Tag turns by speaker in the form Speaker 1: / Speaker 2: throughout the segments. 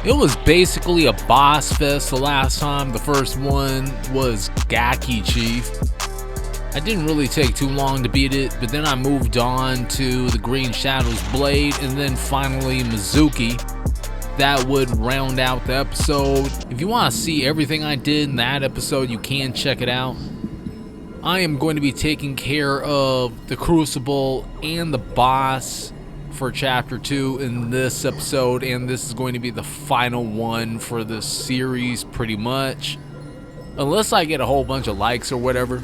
Speaker 1: It was basically a boss fest the last time. The first one was Gaki Chief. I didn't really take too long to beat it, but then I moved on to the Green Shadows Blade and then finally Mizuki. That would round out the episode. If you want to see everything I did in that episode, you can check it out. I am going to be taking care of the Crucible and the boss for chapter 2 in this episode, and this is going to be the final one for this series pretty much. Unless I get a whole bunch of likes or whatever,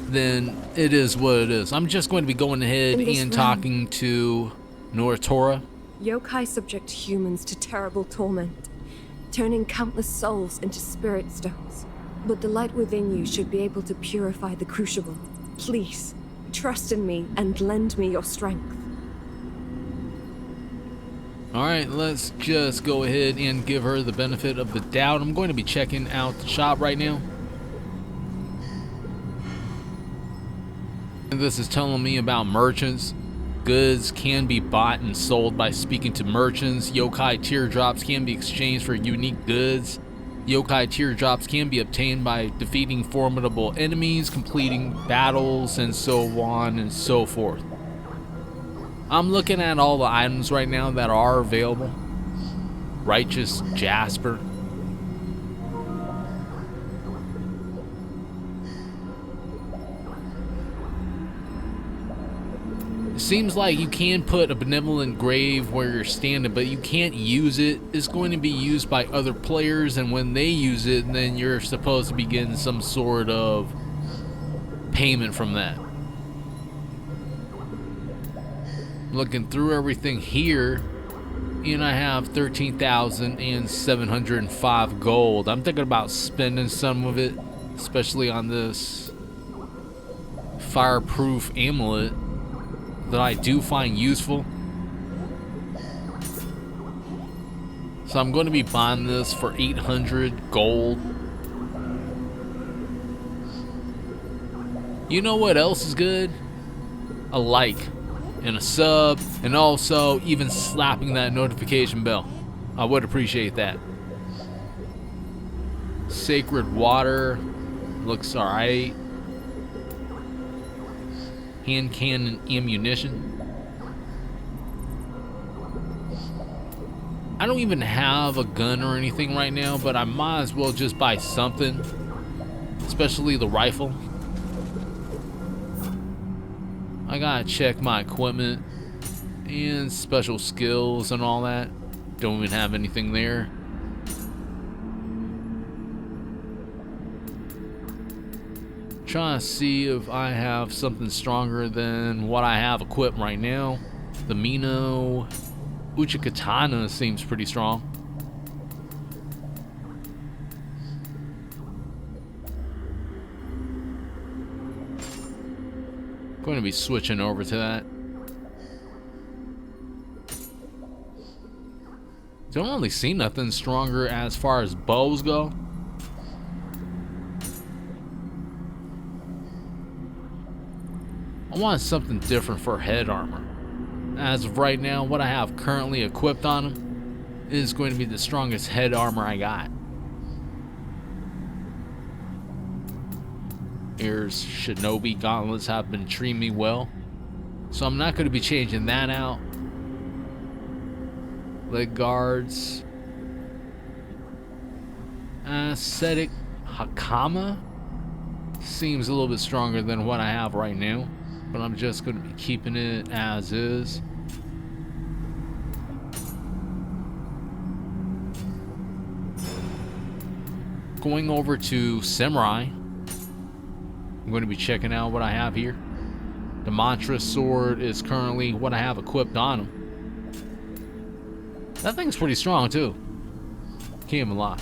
Speaker 1: then it is what it is. I'm just going to be going ahead and talking to Noritora.
Speaker 2: Yokai subject humans to terrible torment, turning countless souls into spirit stones. But the light within you should be able to purify the Crucible. Please, trust in me and lend me your strength.
Speaker 1: Alright, let's just go ahead and give her the benefit of the doubt. I'm going to be checking out the shop right now. And this is telling me about merchants. Goods can be bought and sold by speaking to merchants. Yokai teardrops can be exchanged for unique goods. Yokai teardrops can be obtained by defeating formidable enemies, completing battles, and so on and so forth. I'm looking at all the items right now that are available. Righteous Jasper. It seems like you can put a benevolent grave where you're standing, but you can't use it. It's going to be used by other players, and when they use it, then you're supposed to be getting some sort of payment from that. Looking through everything here, and I have 13,705 gold. I'm thinking about spending some of it, especially on this fireproof amulet that I do find useful. So I'm going to be buying this for 800 gold. You know what else is good? A like and a sub, and also even slapping that notification bell. I would appreciate that. Sacred water looks alright. Hand cannon ammunition. I don't even have a gun or anything right now, but I might as well just buy something, especially the rifle. I gotta check my equipment and special skills and all that. Don't even have anything there. Trying to see if I have something stronger than what I have equipped right now. The Nioh Uchikatana seems pretty strong. Going to be switching over to that. Don't really see nothing stronger as far as bows go. I want something different for head armor. As of right now, what I have currently equipped on him is going to be the strongest head armor I got. Here's Shinobi gauntlets have been treating me well, so I'm not going to be changing that out. Leg guards. Ascetic Hakama seems a little bit stronger than what I have right now, but I'm just going to be keeping it as is. Going over to Samurai. I'm going to be checking out what I have here. The Mantra Sword is currently what I have equipped on him. That thing's pretty strong too. Can't even lie.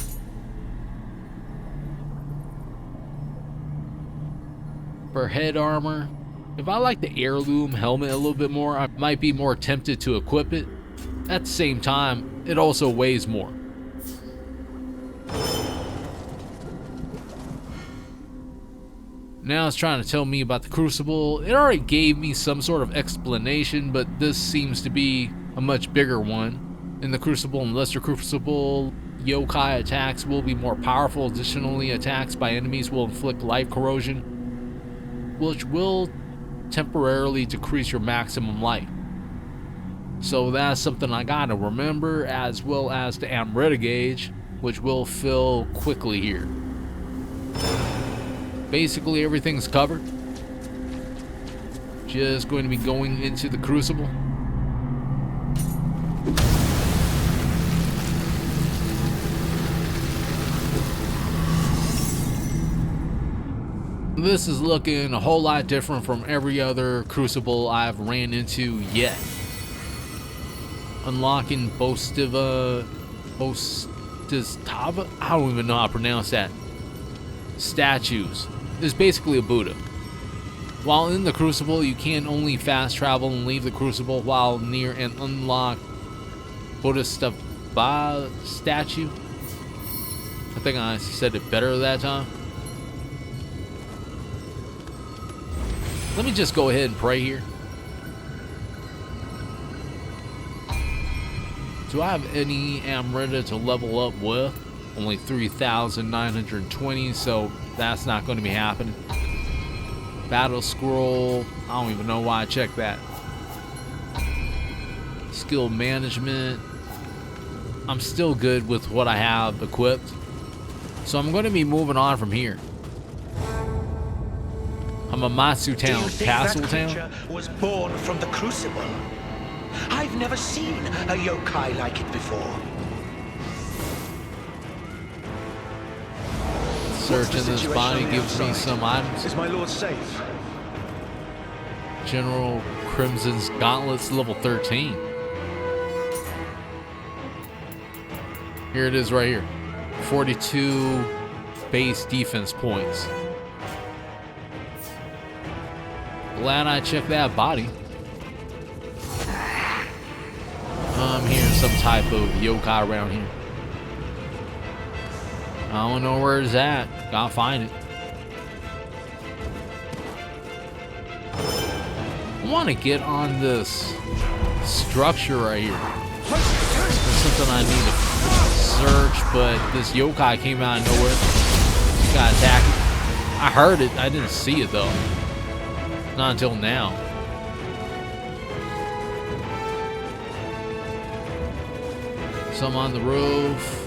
Speaker 1: For head armor, if I like the heirloom helmet a little bit more, I might be more tempted to equip it. At the same time, it also weighs more. Now it's trying to tell me about the Crucible. It already gave me some sort of explanation, but this seems to be a much bigger one. In the Crucible and Lesser Crucible, yokai attacks will be more powerful. Additionally, attacks by enemies will inflict life corrosion, which will temporarily decrease your maximum life. So that's something I gotta remember, as well as the Amrita gauge, which will fill quickly here. Basically everything's covered. Just going to be going into the Crucible. This is looking a whole lot different from every other Crucible I've ran into yet. Unlocking Bostistava, I don't even know how to pronounce that, statues is basically a Buddha. While in the Crucible, you can only fast travel and leave the Crucible while near an unlocked Bodhisattva statue. I think I said it better that time. Let me just go ahead and pray here. Do I have any Amrita to level up with? Only 3,920, so that's not going to be happening. Battle scroll, I don't even know why I checked that. Skill management, I'm still good with what I have equipped, so I'm going to be moving on from here. Hamamatsu Town, Castle Town.
Speaker 3: Was born from the Crucible. I've never seen a yokai like it before.
Speaker 1: Searching this body gives me some items.
Speaker 3: Is my lord safe?
Speaker 1: General Crimson's Gauntlets, level 13. Here it is right here. 42 base defense points. Glad I checked that body. I'm hearing some type of yokai around here. I don't know where it's at. Gotta find it. I want to get on this structure right here. There's something I need to search, but this yokai came out of nowhere. Just got attacked. I heard it. I didn't see it though. Not until now. So I'm on the roof.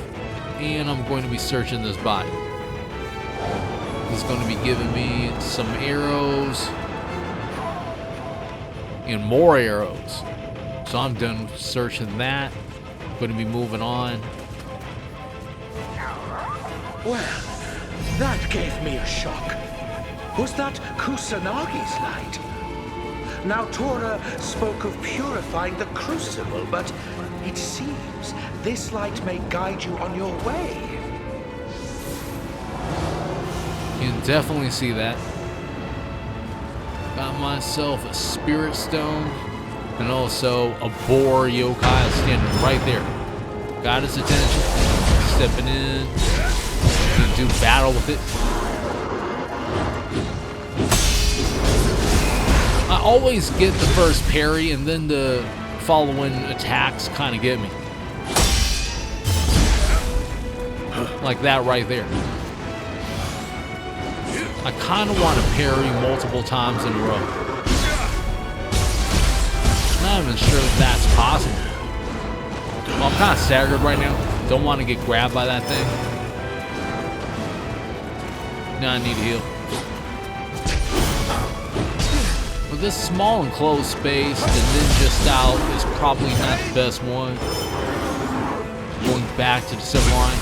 Speaker 1: And I'm going to be searching this body. It's going to be giving me some arrows and more arrows. So I'm done searching that. Going to be moving on.
Speaker 3: Well, that gave me a shock. Was that Kusanagi's light? Now Thur spoke of purifying the Crucible, but it seems this light may guide you on your way.
Speaker 1: You can definitely see that. Got myself a spirit stone and also a boar yokai standing right there. Got his attention. Stepping in. Gonna do battle with it. I always get the first parry and then the following attacks kind of get me. Like that right there. I kind of want to parry multiple times in a row. Not even sure if that's possible. Well, I'm kind of staggered right now. Don't want to get grabbed by that thing. Now I need to heal. With this small enclosed space, the ninja style is probably not the best one. Going back to the civil line.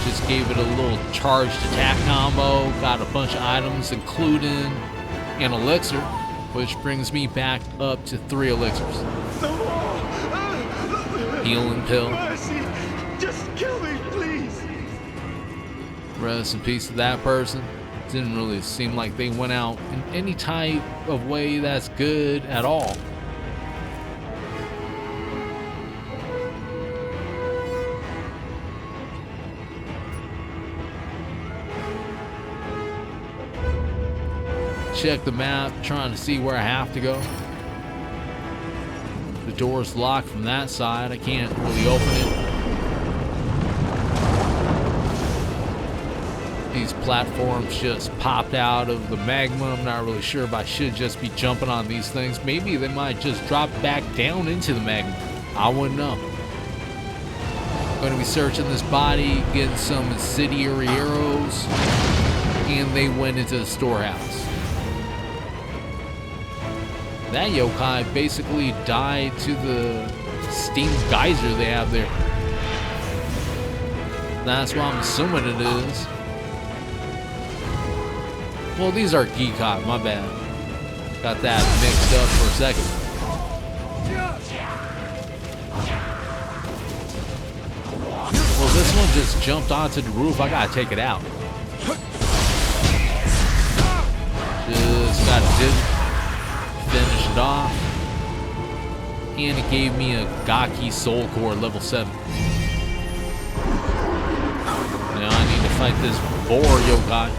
Speaker 1: Just gave it a little charged attack combo. Got a bunch of items, including an elixir, which brings me back up to 3 elixirs. Healing pill.
Speaker 3: Mercy! Just kill me, please!
Speaker 1: Rest in peace to that person. Didn't really seem like they went out in any type of way that's good at all. Check the map, trying to see where I have to go. The door's locked from that side. I can't really open it. These platforms just popped out of the magma. I'm not really sure if I should just be jumping on these things. Maybe they might just drop back down into the magma. I wouldn't know. I'm going to be searching this body, getting some incendiary arrows, and they went into the storehouse. That yokai basically died to the steam geyser they have there. That's what I'm assuming it is. Well, these are Geekot, my bad. Got that mixed up for a second. Well, this one just jumped onto the roof. I gotta take it out. Just gotta finish it off. And it gave me a Gaki Soul Core level 7. Now I need to fight this boar yokai.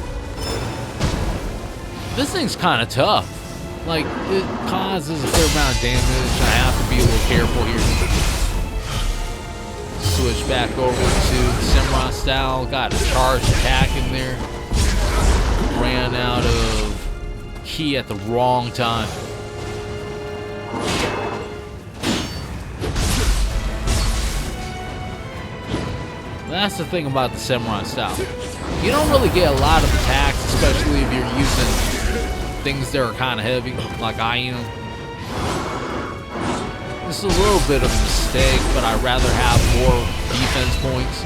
Speaker 1: This thing's kind of tough. Like, it causes a fair amount of damage. I have to be a little careful here. Switch back over to the samurai style. Got a charged attack in there. Ran out of ki at the wrong time. That's the thing about the samurai style. You don't really get a lot of attacks, especially if you're using things that are kind of heavy, like I am. This is a little bit of a mistake, but I'd rather have more defense points.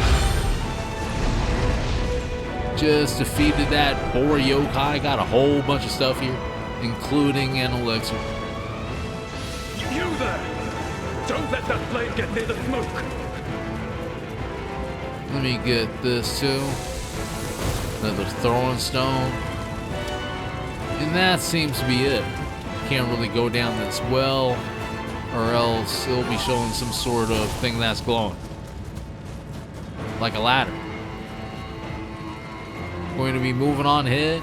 Speaker 1: Just defeated that boar yokai. Got a whole bunch of stuff here, including an elixir.
Speaker 4: You there! Don't let that blade get near the smoke!
Speaker 1: Let me get this too. Another throwing stone. And that seems to be it. Can't really go down this well, or else it'll be showing some sort of thing that's glowing. Like a ladder. Going to be moving on ahead.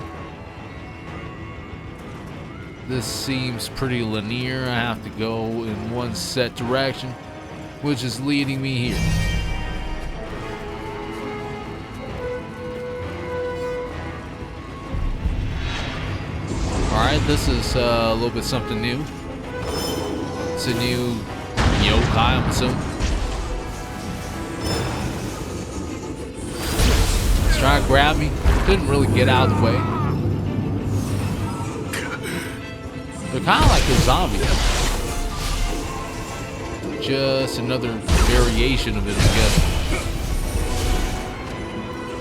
Speaker 1: This seems pretty linear. I have to go in one set direction, which is leading me here. Alright, this is a little bit something new. It's a new yokai, I'm assuming. He's trying to grab me. Couldn't really get out of the way. They're kind of like a zombie. Just another variation of it, I guess.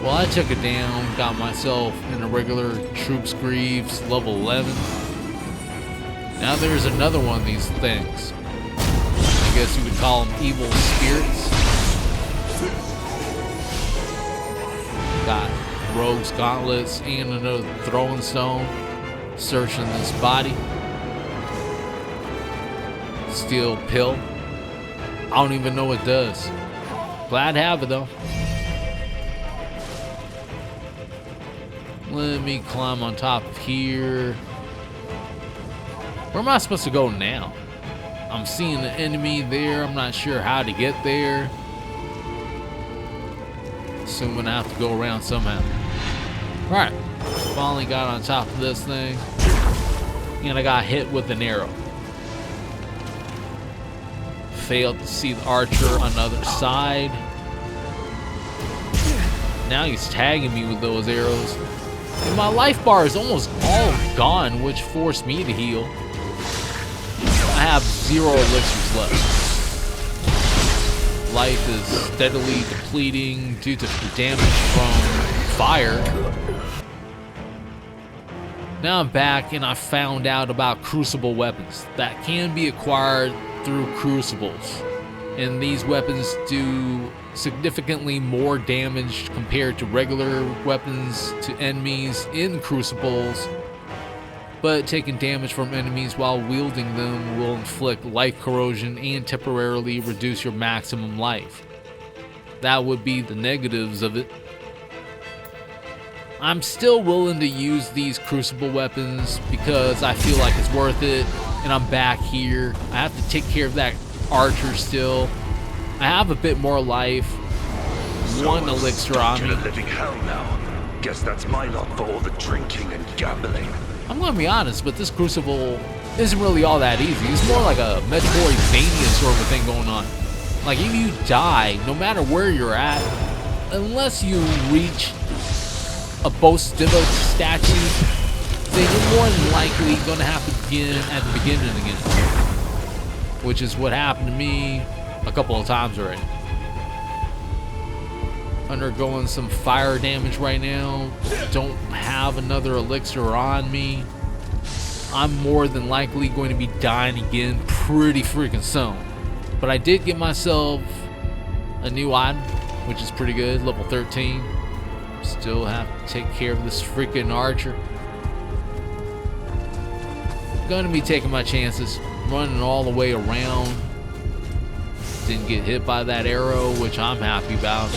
Speaker 1: Well, I took it down, got myself in a regular Troops Greaves level 11. Now there's another one of these things. I guess you would call them evil spirits. Got Rogue's Gauntlets and another throwing stone. Searching this body. Steel pill. I don't even know what it does. Glad to have it though. Let me climb on top of here. Where am I supposed to go now? I'm seeing the enemy there. I'm not sure how to get there. Assuming I have to go around somehow. Alright. Finally got on top of this thing. And I got hit with an arrow. Failed to see the archer on the other side. Now he's tagging me with those arrows. And my life bar is almost all gone, which forced me to heal. I have 0 elixirs left. Life is steadily depleting due to damage from fire. Now I'm back and I found out about Crucible weapons that can be acquired through Crucibles. And these weapons do significantly more damage compared to regular weapons to enemies in Crucibles, but taking damage from enemies while wielding them will inflict life corrosion and temporarily reduce your maximum life. That would be the negatives of it. I'm still willing to use these Crucible weapons because I feel like it's worth it, and I'm back here. I have to take care of that archer still. I have a bit more life. One elixir on me.
Speaker 5: Living hell now. Guess that's my lot for all the drinking and gambling.
Speaker 1: I'm gonna be honest, but this Crucible isn't really all that easy. It's more like a Metroidvania sort of a thing going on. Like, if you die, no matter where you're at, unless you reach a Bostivo statue, then you're more than likely gonna have to begin at the beginning again. Which is what happened to me a couple of times already. Undergoing some fire damage right now. Don't have another elixir on me. I'm more than likely going to be dying again pretty freaking soon. But I did get myself a new item, which is pretty good, level 13. Still have to take care of this freaking archer. Gonna be taking my chances, running all the way around. Didn't get hit by that arrow, which I'm happy about.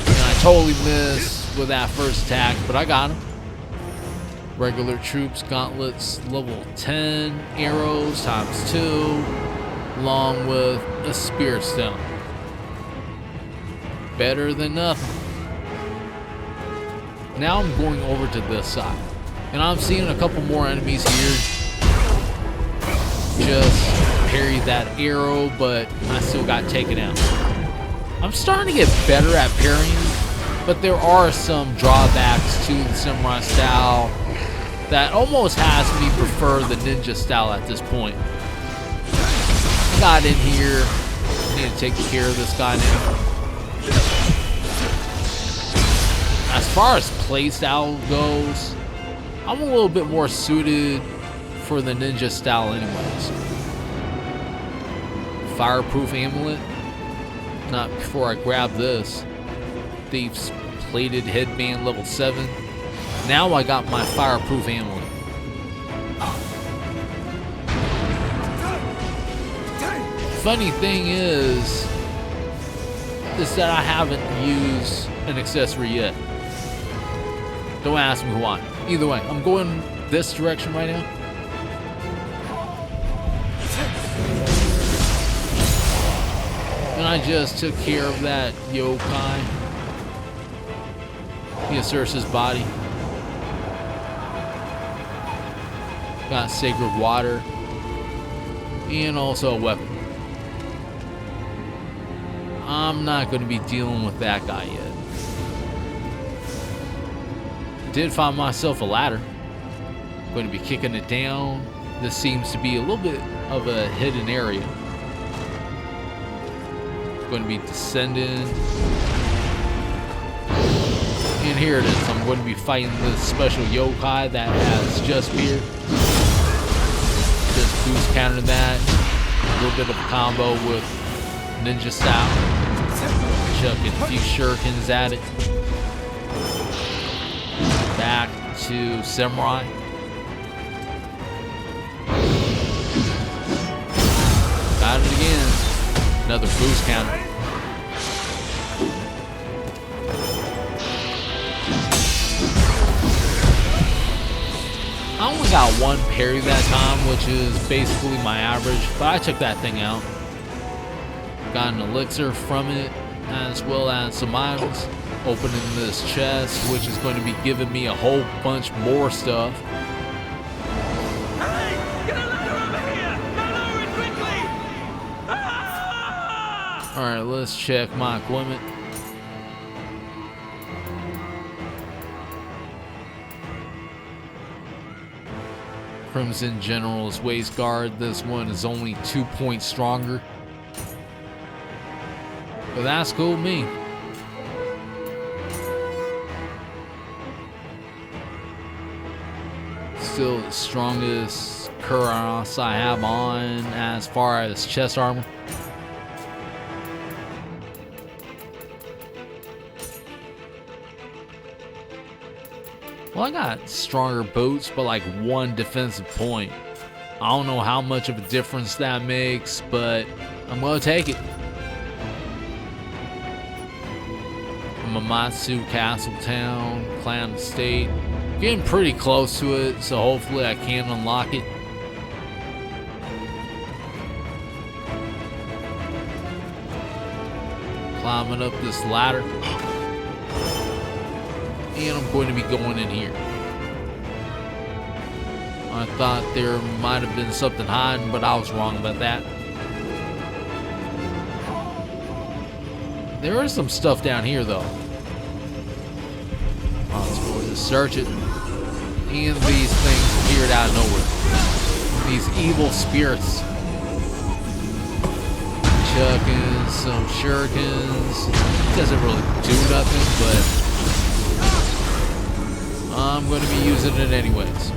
Speaker 1: And I totally missed with that first attack, but I got him. Regular troops, gauntlets, level 10, arrows times 2, along with a spear stone. Better than nothing. Now I'm going over to this side, and I'm seeing a couple more enemies here. Just parry that arrow, but I still got taken out. I'm starting to get better at parrying, but there are some drawbacks to the samurai style that almost has me prefer the ninja style at this point. I got in here. I need to take care of this guy now. As far as playstyle goes, I'm a little bit more suited for the ninja style anyways. Fireproof amulet. Not before I grab this. Thief's plated headband level 7. Now I got my fireproof amulet. Funny thing is that I haven't used an accessory yet. Don't ask me why. Either way, I'm going this direction right now. And I just took care of that yokai. He asserts his body. Got sacred water. And also a weapon. I'm not going to be dealing with that guy yet. Did find myself a ladder. Going to be kicking it down. This seems to be a little bit of a hidden area. Going to be descending. And here it is. I'm going to be fighting this special yokai that has just appeared. Just boost counter that. A little bit of a combo with ninja style. Chucking a few shurikens at it. Back to samurai. Got it again. Another boost counter. I only got one parry that time, which is basically my average, but I took that thing out. Got an elixir from it, as well as some items. Opening this chest, which is going to be giving me a whole bunch more stuff.
Speaker 4: Hey! Get a ladder over here! Now lower it quickly! Ah!
Speaker 1: Alright, let's check my equipment. Crimson General's waist guard. This one is only 2 points stronger. But that's cool with me. Still the strongest cuirass I have on as far as chest armor. Well, I got stronger boots, but like 1 defensive point. I don't know how much of a difference that makes, but I'm gonna take it. Mamatsu Castle Town, Clan Estate. Getting pretty close to it, so hopefully I can unlock it. Climbing up this ladder. And I'm going to be going in here. I thought there might have been something hiding, but I was wrong about that. There is some stuff down here, though. Let's go and search it. And these things appeared out of nowhere. These evil spirits. Chucking some shurikens. Doesn't really do nothing, but I'm going to be using it anyways.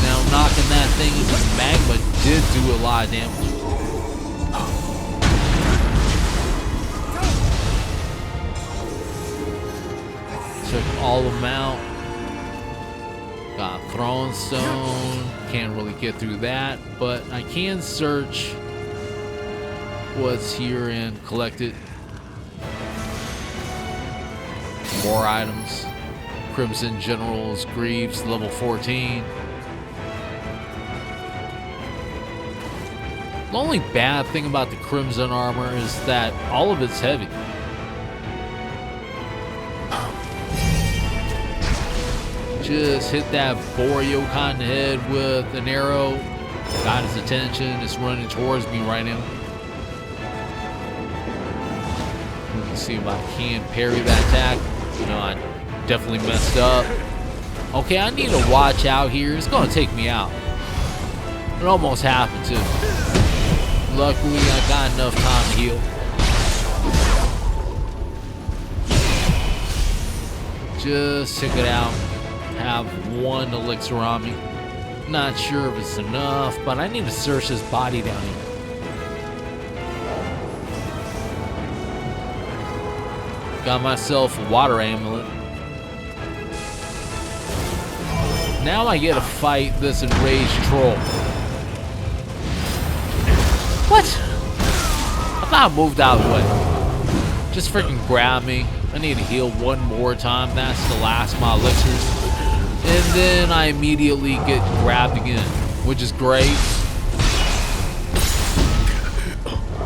Speaker 1: Now, knocking that thing into magma did do a lot of damage. Took all of them out. Got a throne stone. Can't really get through that, but I can search what's here and collect it. More items. Crimson General's Greaves, level 14. The only bad thing about the Crimson armor is that all of it's heavy. Just hit that Boryokan in the head with an arrow. Got his attention. It's running towards me right now. Let me see if I can parry that attack. You know, I definitely messed up. Okay, I need to watch out here. It's going to take me out. It almost happened to me. Luckily, I got enough time to heal. Just check it out. Have one elixir on me. Not sure if it's enough, but I need to search his body down here. Got myself a water amulet. Now I get to fight this enraged troll. What? I thought I moved out of the way. Just freaking grab me. I need to heal one more time. That's the last of my elixirs. And then I immediately get grabbed again, which is great.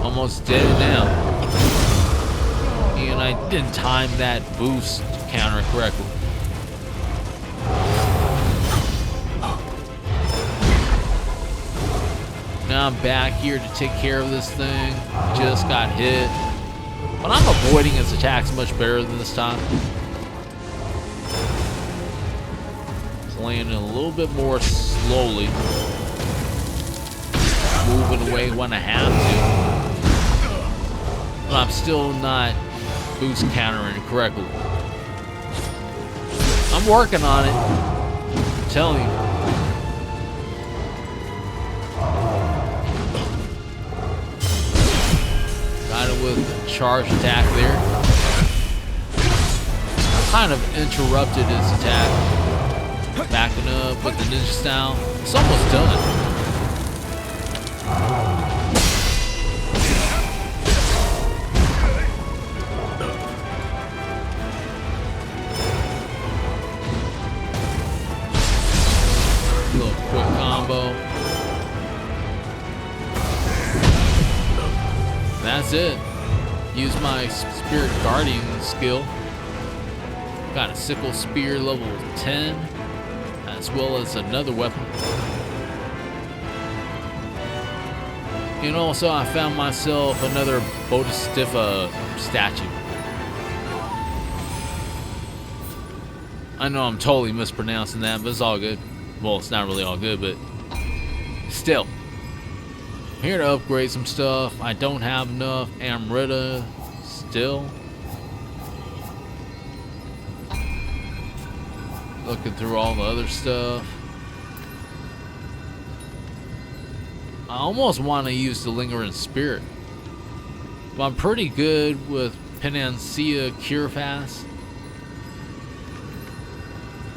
Speaker 1: Almost dead now. And I didn't time that boost counter correctly. Now I'm back here to take care of this thing. Just got hit. But I'm avoiding its attacks much better than this time. Playing a little bit more slowly. Moving away when I have to. But I'm still not boost countering correctly. I'm working on it. I'm telling you. Got it with a charge attack there. Kind of interrupted his attack. Backing up with the ninja style. It's almost done. Little quick combo. That's it. Use my Spirit Guardian skill. Got a sickle spear level 10. As well as another weapon. And also I found myself another Bodhisattva statue. I know I'm totally mispronouncing that, but it's all good. Well, it's not really all good, but still. I'm here to upgrade some stuff. I don't have enough Amrita still. Looking through all the other stuff. I almost want to use the Lingering Spirit. But I'm pretty good with Panacea Cure Fast.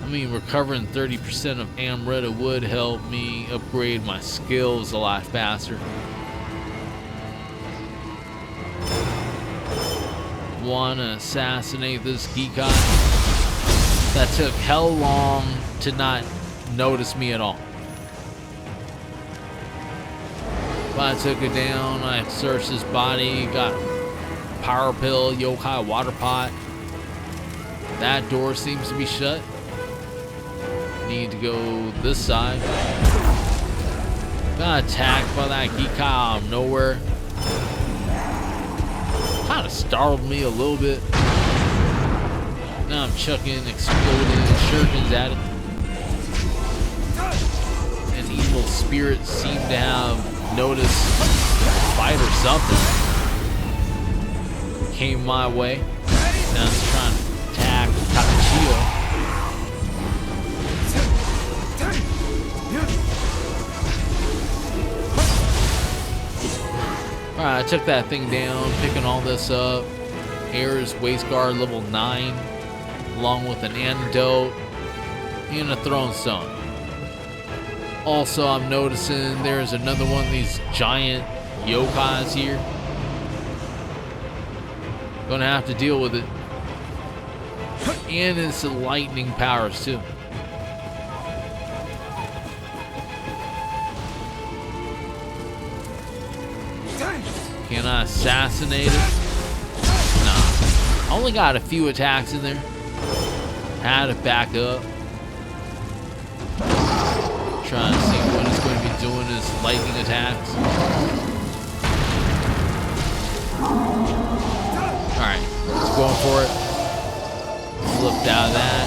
Speaker 1: I mean, recovering 30% of Amrita would help me upgrade my skills a lot faster. Want to assassinate this Geekon. That took hell long to not notice me at all. But I took it down, I searched his body, got power pill, yokai water pot. That door seems to be shut. Need to go this side. Got attacked by that Gikai out of nowhere. Kind of startled me a little bit. Now I'm chucking exploding shurikens at it. An evil spirit seemed to have noticed a fight or something. Came my way. Now it's trying to attack Takachio. Alright, I took that thing down, picking all this up. Air's waist guard level 9, along with an antidote and a throne stone. Also, I'm noticing there's another one of these giant yokais here. Gonna have to deal with it. And it's lightning powers too. Can I assassinate it? Nah. Only got a few attacks in there. Had to back up. Trying to see what he's going to be doing his lightning attacks. Alright, let's go for it. Flipped out of that.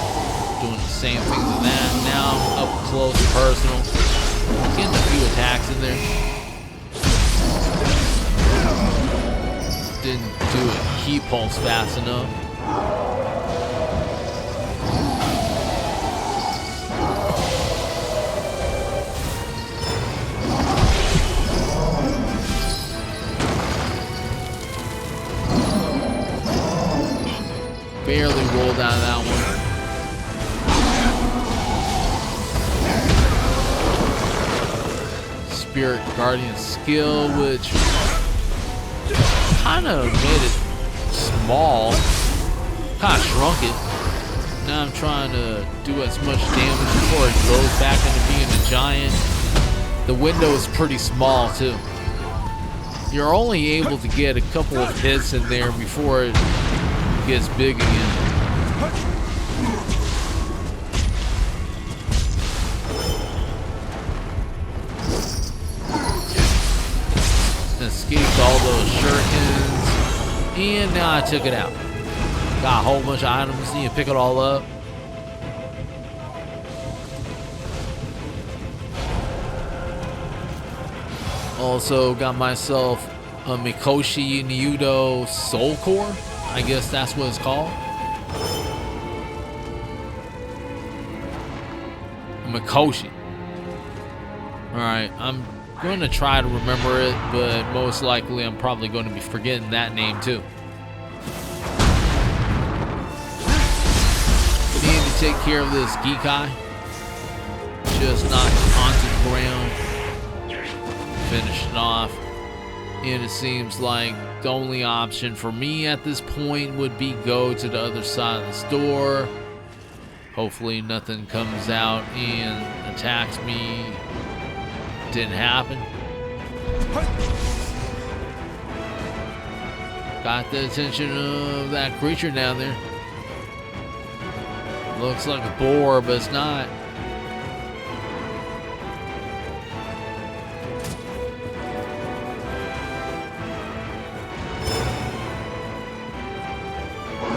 Speaker 1: Doing the same thing to that. Now I'm up close and personal. Getting a few attacks in there. Didn't do a key pulse fast enough. Barely rolled out of that one. Spirit Guardian skill, which kind of made it small, kind of shrunk it. Now I'm trying to do as much damage before it goes back into being a giant. The window is pretty small too. You're only able to get a couple of hits in there before it gets big again. Escaped all those shurikens, and now I took it out. Got a whole bunch of items, need to pick it all up. Also got myself a Mikoshi Nioh Soul Core. I guess that's what it's called. Mikoshi. Alright, I'm going to try to remember it, but most likely I'm probably going to be forgetting that name too. Need to take care of this Gikai. Just knock it onto the ground. Finish it off. And it seems like the only option for me at this point would be go to the other side of the store. Hopefully nothing comes out and attacks me. Didn't happen. Got the attention of that creature down there. Looks like a boar, but it's not.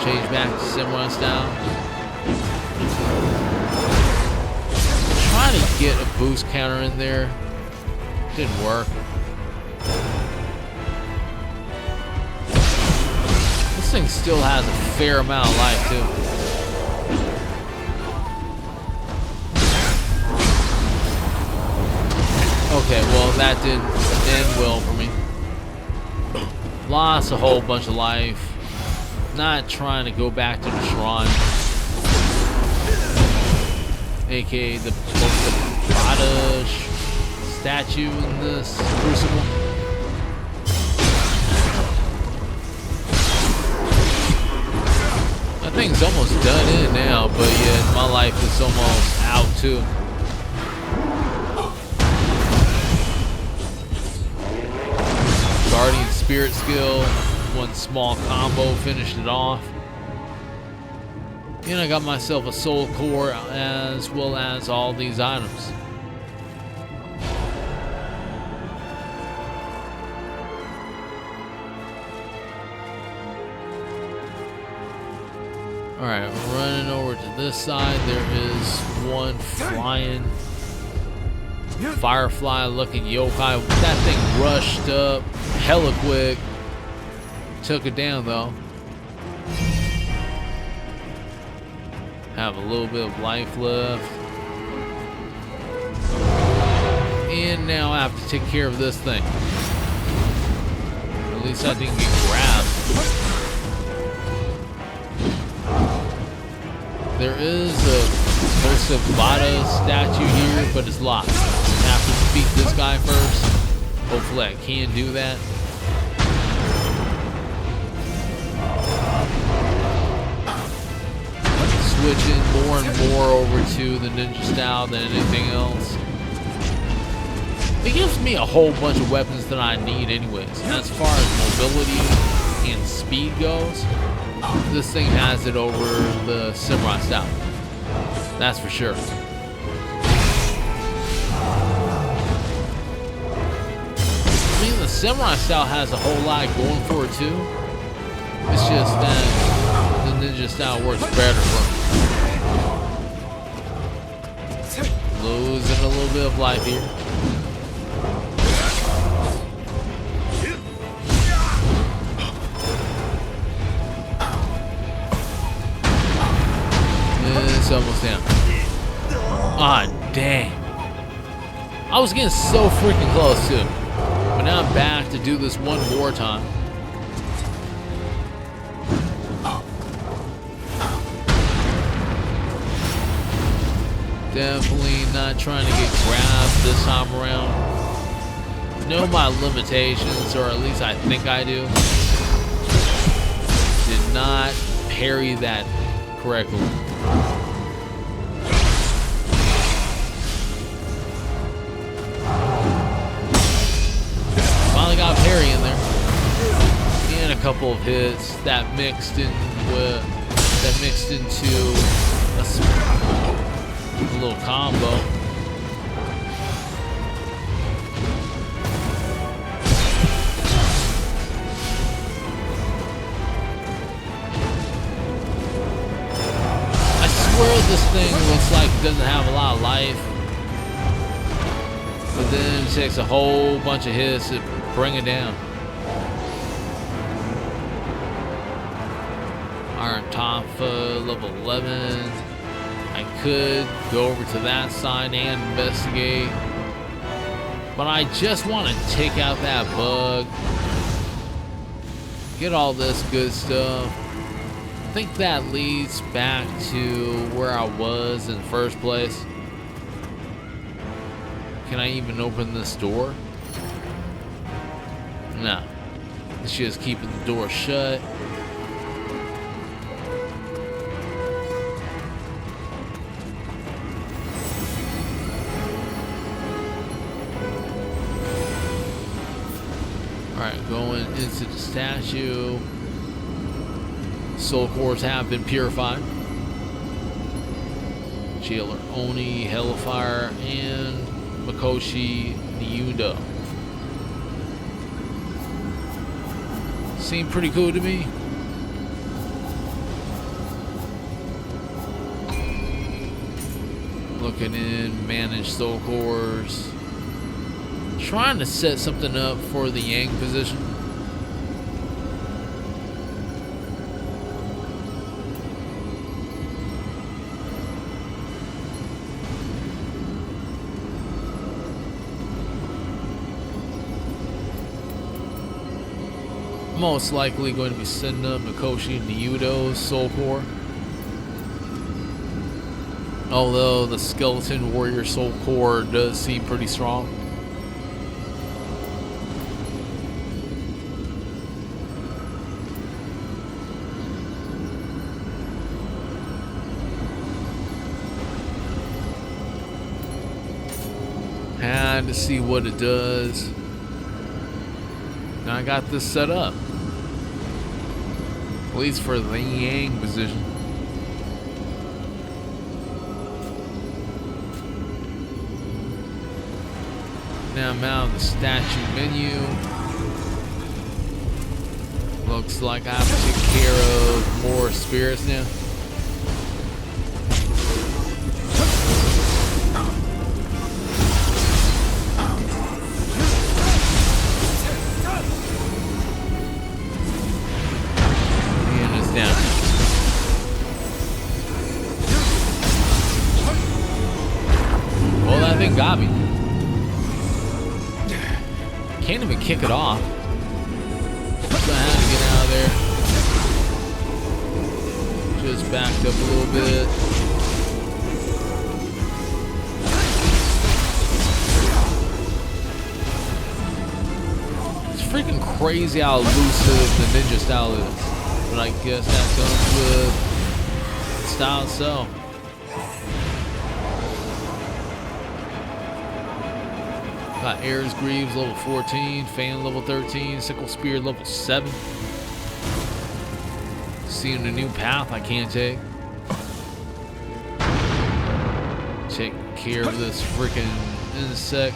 Speaker 1: Change back to samurai style. Trying to get a boost counter in there. Didn't work. This thing still has a fair amount of life too. Okay, well that didn't end well for me. Lost a whole bunch of life. Not trying to go back to the shrine, aka the Prada statue in this Crucible. That thing's almost done in now, but yet my life is almost out too. Guardian Spirit skill. one small combo finished it off. And I got myself a soul core as well as all these items. Alright, running over to this side. There is one flying firefly looking yokai. That thing rushed up hella quick. Took it down though. Have a little bit of life left. And now I have to take care of this thing. At least I didn't get grabbed. There is a Crucible statue here, but it's locked. I have to defeat this guy first. Hopefully I can do that. Switching more and more over to the ninja style than anything else. It gives me a whole bunch of weapons that I need anyways. And as far as mobility and speed goes, this thing has it over the samurai style. That's for sure. I mean, the samurai style has a whole lot going for it too. It's just that the ninja style works better for me. Losing a little bit of life here. It's almost down. Ah, dang. I was getting so freaking close too. But now I'm back to do this one more time. Definitely not trying to get grabbed this time around. Know my limitations, or at least I think I do. Did not parry that correctly. Finally got parry in there. And a couple of hits that mixed into a little combo. I swear this thing looks like it doesn't have a lot of life, but then it takes a whole bunch of hits to bring it down. Iron Tafa, level 11. I could go over to that side and investigate, but I just want to take out that bug, get all this good stuff. I think that leads back to where I was in the first place. Can I even open this door? No. It's just keeping the door shut. Alright, going into the statue. Soul cores have been purified. Jailer Oni, Hellfire, and Mikoshi Nioh. Seem pretty cool to me. Looking in, manage soul cores. Trying to set something up for the Yang position. Most likely going to be setting up Mikoshi Nioh's soul core. Although the skeleton warrior soul core does seem pretty strong. Had to see what it does. Now I got this set up. least for the Yang position. Now I'm out of the statue menu. Looks like I have to take care of more spirits now. And it's down. Well, that thing got me. Can't even kick it off. So I had to get out of there. Just backed up a little bit. It's freaking crazy how elusive the ninja style is. But I guess that comes with the style itself. Got Air's Greaves level 14, Fan level 13, Sickle Spear level 7. Seeing a new path I can't take. Take care of this freaking insect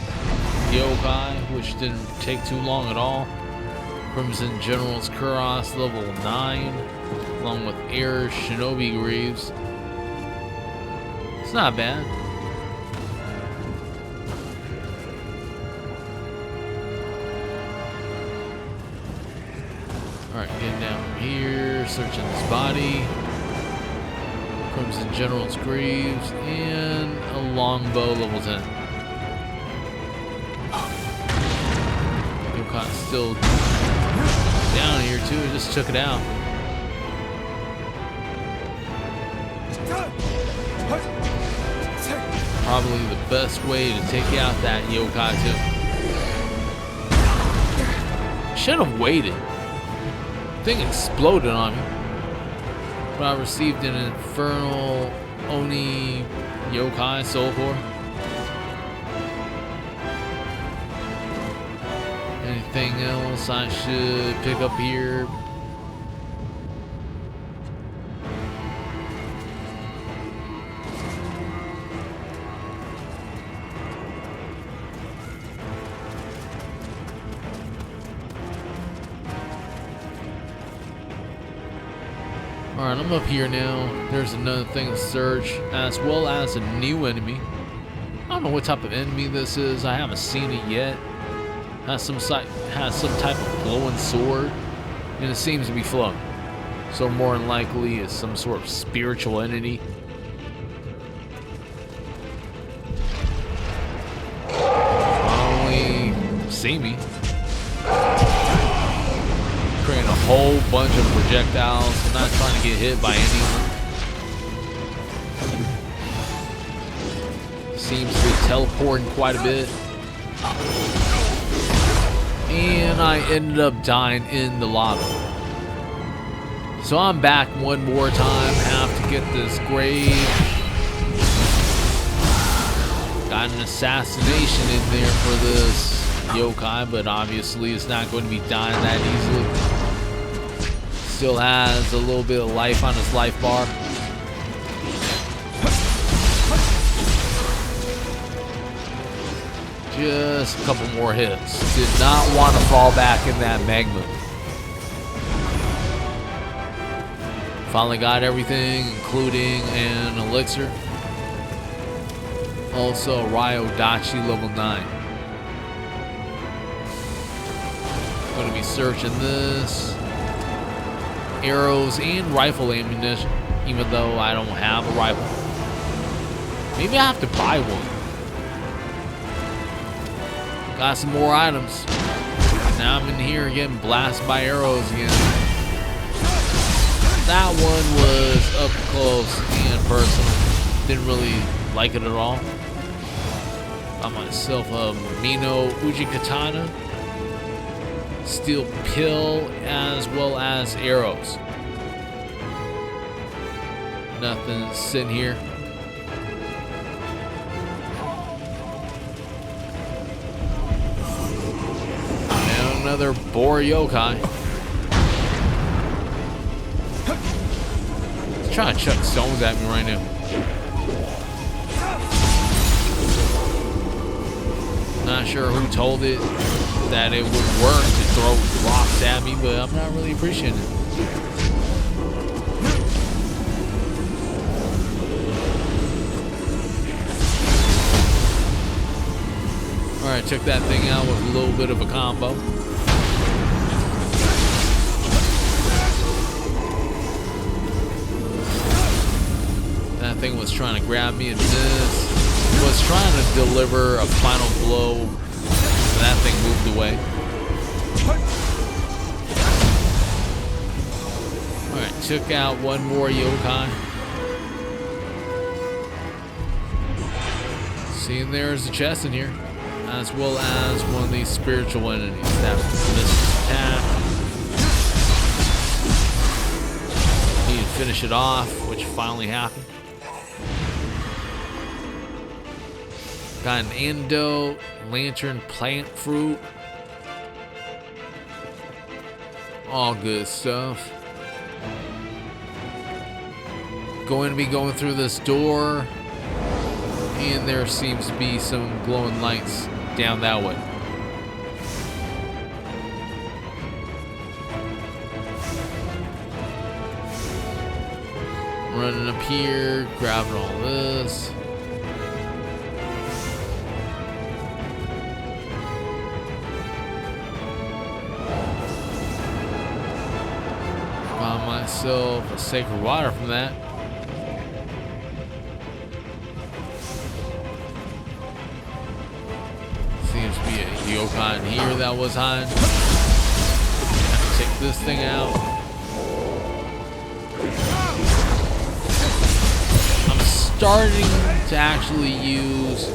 Speaker 1: yokai, which didn't take too long at all. Crimson General's Kuros level 9, along with Air's Shinobi Greaves. It's not bad. Alright, getting down from here, searching this body. Crimson General's Greaves, and a longbow level 10. Yokai's still down here too, I just took it out. Probably the best way to take out that yokai too. Should have waited. Thing exploded on me, but I received an infernal Oni yokai soul core. Anything else I should pick up here? Alright, I'm up here now. There's another thing to search, as well as a new enemy. I don't know what type of enemy this is. I haven't seen it yet. Has some type of glowing sword, and it seems to be floating. So more than likely, it's some sort of spiritual entity. Only see me. Creating a whole bunch of projectiles. I'm not trying to get hit by anyone. Seems to be teleporting quite a bit. And I ended up dying in the lobby. So I'm back one more time. Have to get this grave. Got an assassination in there for this yokai, but obviously it's not going to be dying that easily. Still has a little bit of life on his life bar. Just a couple more hits. Did not want to fall back in that magma. Finally got everything, including an elixir. Also a Ryodachi level 9. Going to be searching this. Arrows and rifle ammunition, even though I don't have a rifle. Maybe I have to buy one. Got some more items. Now I'm in here getting blasted by arrows again. That one was up close and personal. Didn't really like it at all. Got myself a Mino Uji Katana. Steel pill, as well as arrows. Nothing sitting here. And another boar yokai. trying to chuck stones at me right now. Not sure who told it that it would work to throw rocks at me, but I'm not really appreciating it. Alright, took that thing out with a little bit of a combo. That thing was trying to grab me and this. Was trying to deliver a final blow, and that thing moved away. Alright, took out one more yokai. See, there's a chest in here, as well as one of these spiritual entities that missed attack. Need to finish it off, which finally happened. Got an antidote, lantern plant fruit. All good stuff. Going to be going through this door, and there seems to be some glowing lights down that way. Running up here, grabbing all this. Found myself a sacred water from that. Seems to be a yokai in here that was hiding. Have to take this thing out. I'm starting to actually use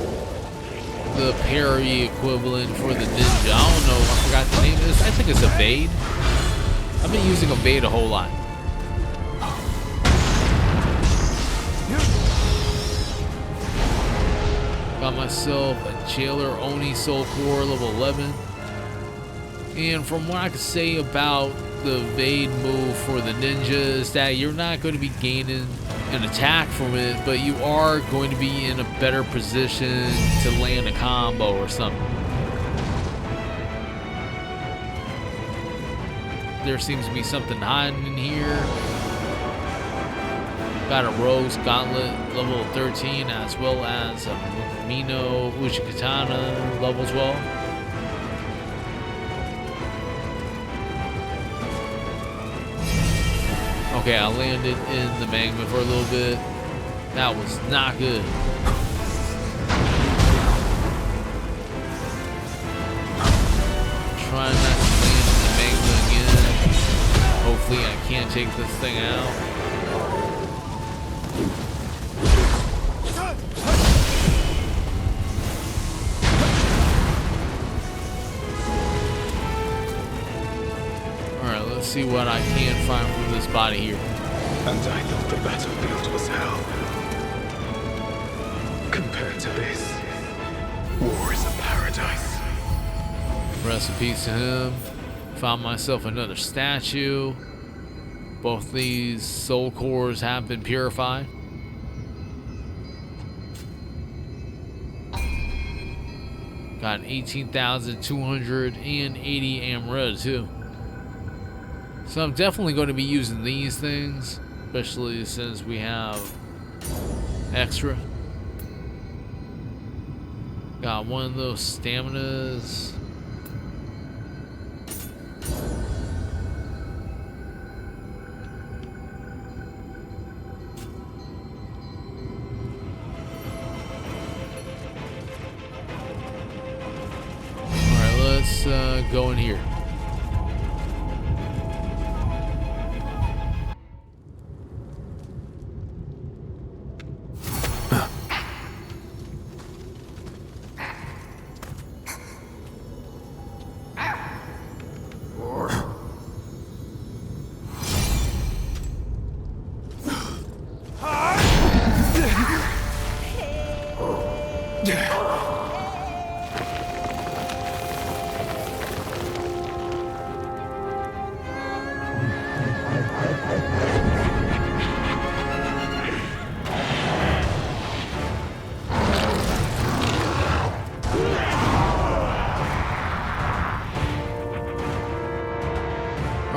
Speaker 1: the parry equivalent for the ninja. I don't know, I forgot the name of this. I think it's evade. I've been using evade a whole lot. Got myself a jailer Oni soul core level 11. And from what I can say about the evade move for the ninja is that you're not going to be gaining an attack from it, but you are going to be in a better position to land a combo or something. There seems to be something hiding in here. Got a Rose Gauntlet level 13, as well as a Nioh Ushikatana level 12. Okay, I landed in the magma for a little bit. That was not good. Trying not to land in the magma again. Hopefully I can take this thing out. Alright, let's see what I can find from this body here.
Speaker 4: And I thought the battlefield was hell. Compared to this, war is a paradise.
Speaker 1: Rest in peace to him. Found myself another statue. Both these soul cores have been purified. Got 18,280 Amrita too. So I'm definitely going to be using these things, especially since we have extra. Got one of those staminas. Alright, let's go in here.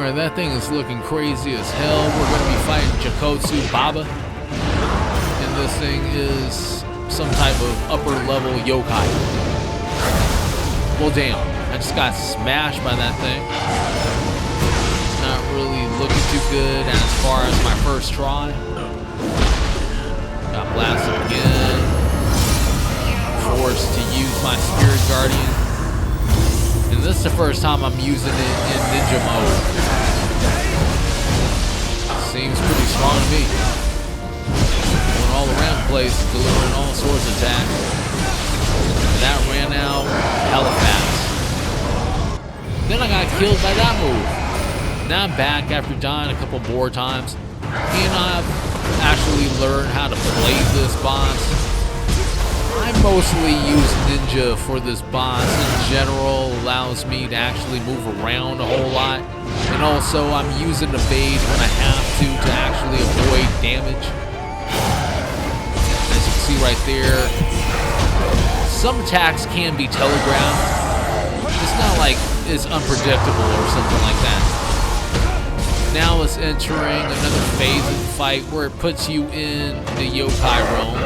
Speaker 1: Alright, that thing is looking crazy as hell. We're going to be fighting JAKOTSU Baba. And this thing is some type of upper level yokai. Well, damn. I just got smashed by that thing. Not really looking too good as far as my first try. Got blasted again. Forced to use my Spirit Guardian. And this is the first time I'm using it in ninja mode. Seems pretty strong to me. Going all around the place, delivering all sorts of attacks. And that ran out hella fast. Then I got killed by that move. Now I'm back after dying a couple more times. And I've actually learned how to play this boss. I mostly use ninja for this boss. In general, allows me to actually move around a whole lot. And also, I'm using evade when I have to actually avoid damage. As you can see right there, some attacks can be telegraphed. It's not like it's unpredictable or something like that. Now it's entering another phase of the fight where it puts you in the yokai realm.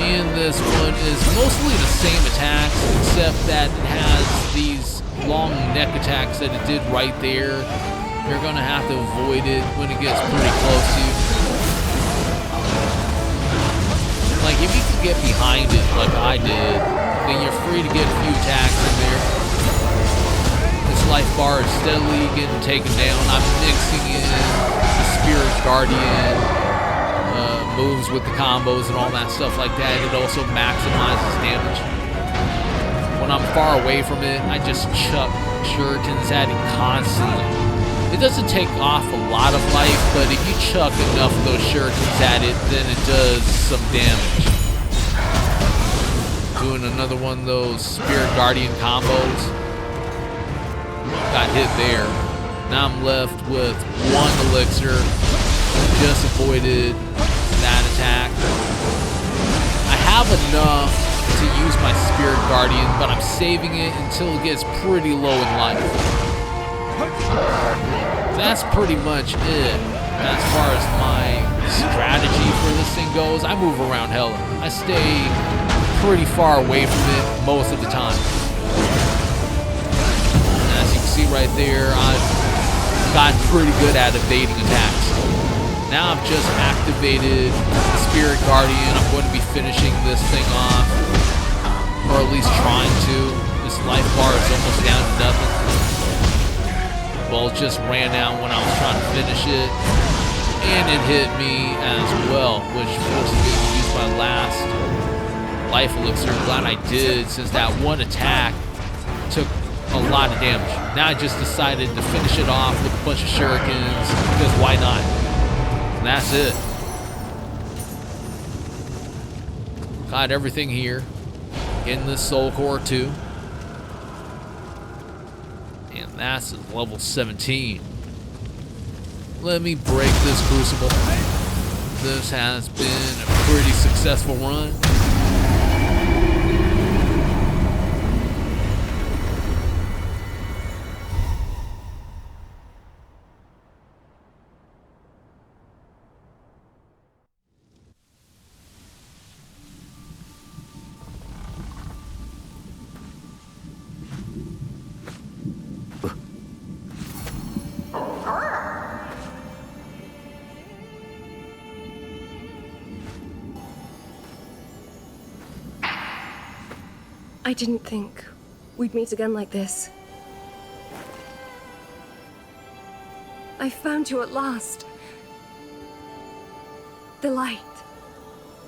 Speaker 1: And this one is mostly the same attacks, except that it has these long neck attacks that it did right there. You're gonna have to avoid it when it gets pretty close to you. Like, if you can get behind it like I did, then you're free to get a few attacks in there. This life bar is steadily getting taken down. I'm mixing in the Spirit Guardian moves with the combos and all that stuff like that. It also maximizes damage. When I'm far away from it, I just chuck shurikens at it constantly. It doesn't take off a lot of life, but if you chuck enough of those shurikens at it, then it does some damage. Doing another one of those Spirit Guardian combos. Got hit there. Now I'm left with one elixir. Just avoided that attack. I have enough to use my Spirit Guardian, but I'm saving it until it gets pretty low in life. That's pretty much it. As far as my strategy for this thing goes, I move around hella. I stay pretty far away from it most of the time. And as you can see right there, I've gotten pretty good at evading attacks. Now I've just activated the Spirit Guardian. I'm going to be finishing this thing off, or at least trying to. This life bar is almost down to nothing. Well, it just ran out when I was trying to finish it, and it hit me as well, which forced me to use my last life elixir. Glad I did, since that one attack took a lot of damage. Now I just decided to finish it off with a bunch of shurikens, because why not? And that's it. Got everything here in the Soul Core 2. And that's level 17. Let me break this Crucible. This has been a pretty successful run.
Speaker 2: I didn't think we'd meet again like this. I found you at last. The light,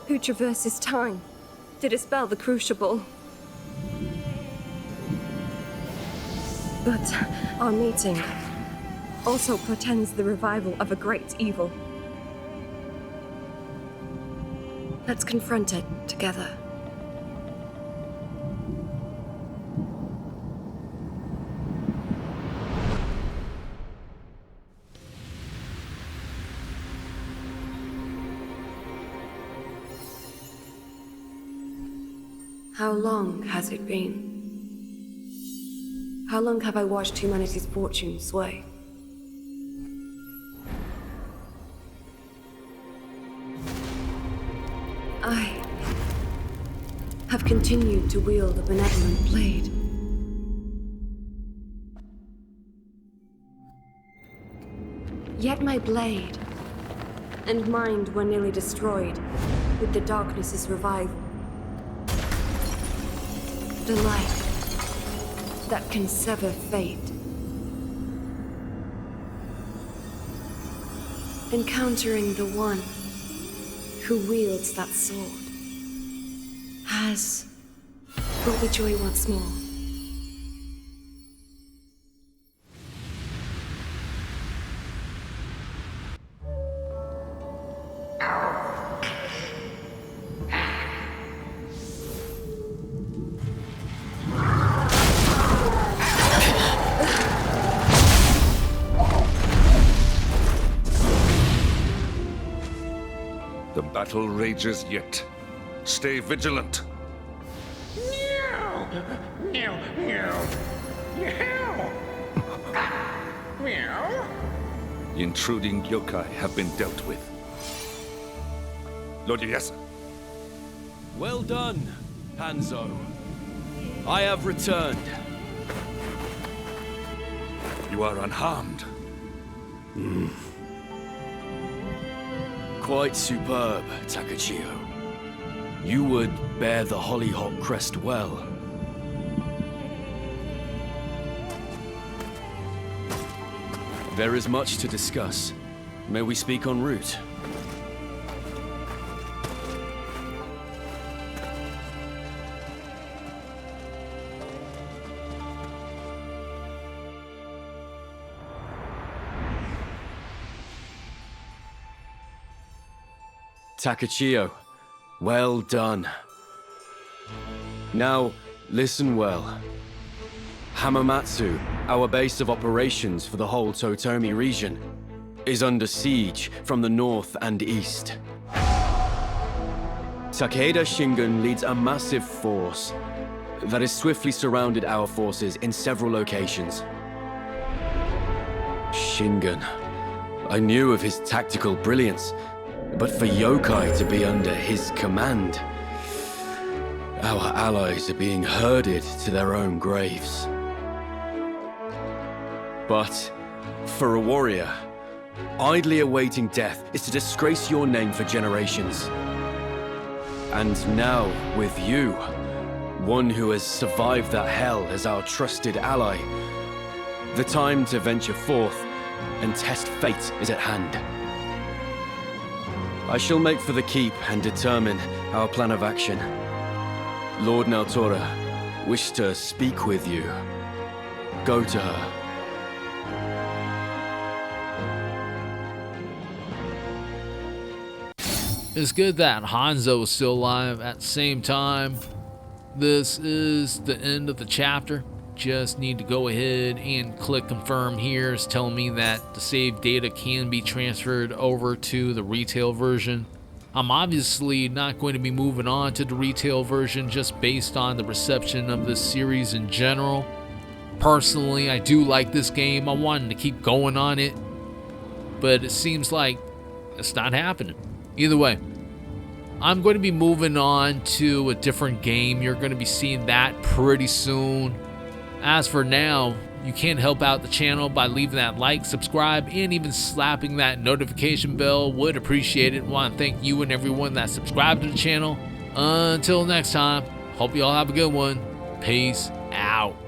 Speaker 2: who traverses time to dispel the Crucible. But our meeting also portends the revival of a great evil. Let's confront it together. How long has it been? How long have I watched humanity's fortune sway? I have continued to wield a benevolent blade. Yet my blade and mind were nearly destroyed with the darkness's revival. The light that can sever fate. Encountering the one who wields that sword has brought me joy once more.
Speaker 5: The battle rages yet. Stay vigilant.
Speaker 3: Meow! Meow! Meow! Meow! Meow!
Speaker 5: The intruding yokai have been dealt with. Lord Ieyasu,
Speaker 6: Well done, Hanzo. I have returned.
Speaker 5: you are unharmed.
Speaker 6: Quite superb, Takachio. You would bear the Hollyhock crest well. There is much to discuss. May we speak en route? Takachio, well done. Now, listen well. Hamamatsu, our base of operations for the whole Totomi region, is under siege from the north and east. Takeda Shingun leads a massive force that has swiftly surrounded our forces in several locations. Shingun. I knew of his tactical brilliance, but for yokai to be under his command, our allies are being herded to their own graves. But for a warrior, idly awaiting death is to disgrace your name for generations. And now, with you, one who has survived that hell as our trusted ally, the time to venture forth and test fate is at hand. I shall make for the keep and determine our plan of action. Lord Naotora wishes to speak with you. Go to her.
Speaker 1: It's good that Hanzo is still alive. At the same time, this is the end of the chapter. Just need to go ahead and click confirm here. It's telling me that the save data can be transferred over to the retail version. I'm obviously not going to be moving on to the retail version just based on the reception of this series in general. Personally, I do like this game. I wanted to keep going on it, but it seems like it's not happening. Either way, I'm going to be moving on to a different game. You're going to be seeing that pretty soon. As for now, you can help out the channel by leaving that like, subscribe, and even slapping that notification bell. Would appreciate it. Want to thank you and everyone that subscribed to the channel. Until next time, hope you all have a good one. Peace out.